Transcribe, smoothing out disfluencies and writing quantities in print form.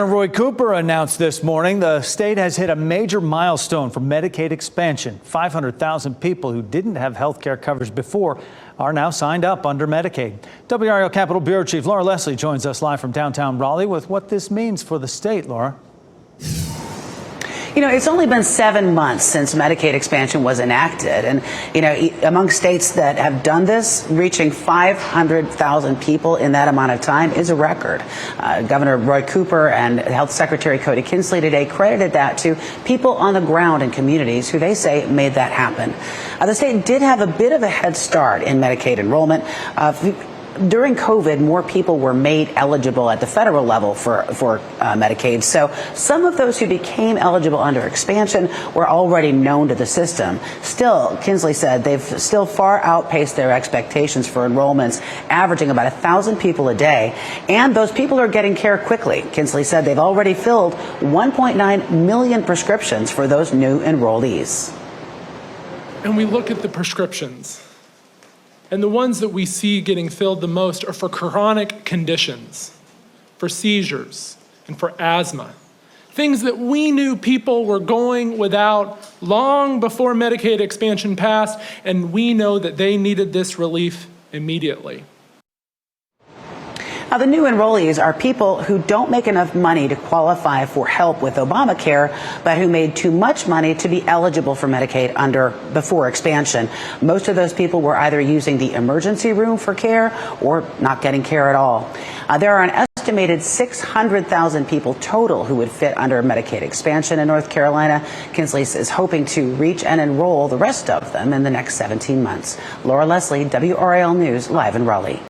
Roy Cooper announced this morning the state has hit a major milestone for Medicaid expansion. 500,000 people who didn't have health care coverage before are now signed up under Medicaid. WRAL Capitol Bureau Chief Laura Leslie joins us live from downtown Raleigh with what this means for the state. Laura. You know, it's only been 7 months since Medicaid expansion was enacted. And, you know, among states that have done this, reaching 500,000 people in that amount of time is a record. Governor Roy Cooper and Health Secretary Cody Kinsley today credited that to people on the ground in communities who they say made that happen. The state did have a bit of a head start in Medicaid enrollment. During COVID, more people were made eligible at the federal level for Medicaid. So some of those who became eligible under expansion were already known to the system. Still, Kinsley said they've still far outpaced their expectations for enrollments, averaging about 1,000 people a day. And those people are getting care quickly. Kinsley said they've already filled 1.9 million prescriptions for those new enrollees. And we look at the prescriptions. And the ones that we see getting filled the most are for chronic conditions, for seizures, and for asthma. Things that we knew people were going without long before Medicaid expansion passed, and we know that they needed this relief immediately. Now, the new enrollees are people who don't make enough money to qualify for help with Obamacare, but who made too much money to be eligible for Medicaid before expansion. Most of those people were either using the emergency room for care or not getting care at all. There are an estimated 600,000 people total who would fit under Medicaid expansion in North Carolina. Kinsley is hoping to reach and enroll the rest of them in the next 17 months. Laura Leslie, WRAL News, live in Raleigh.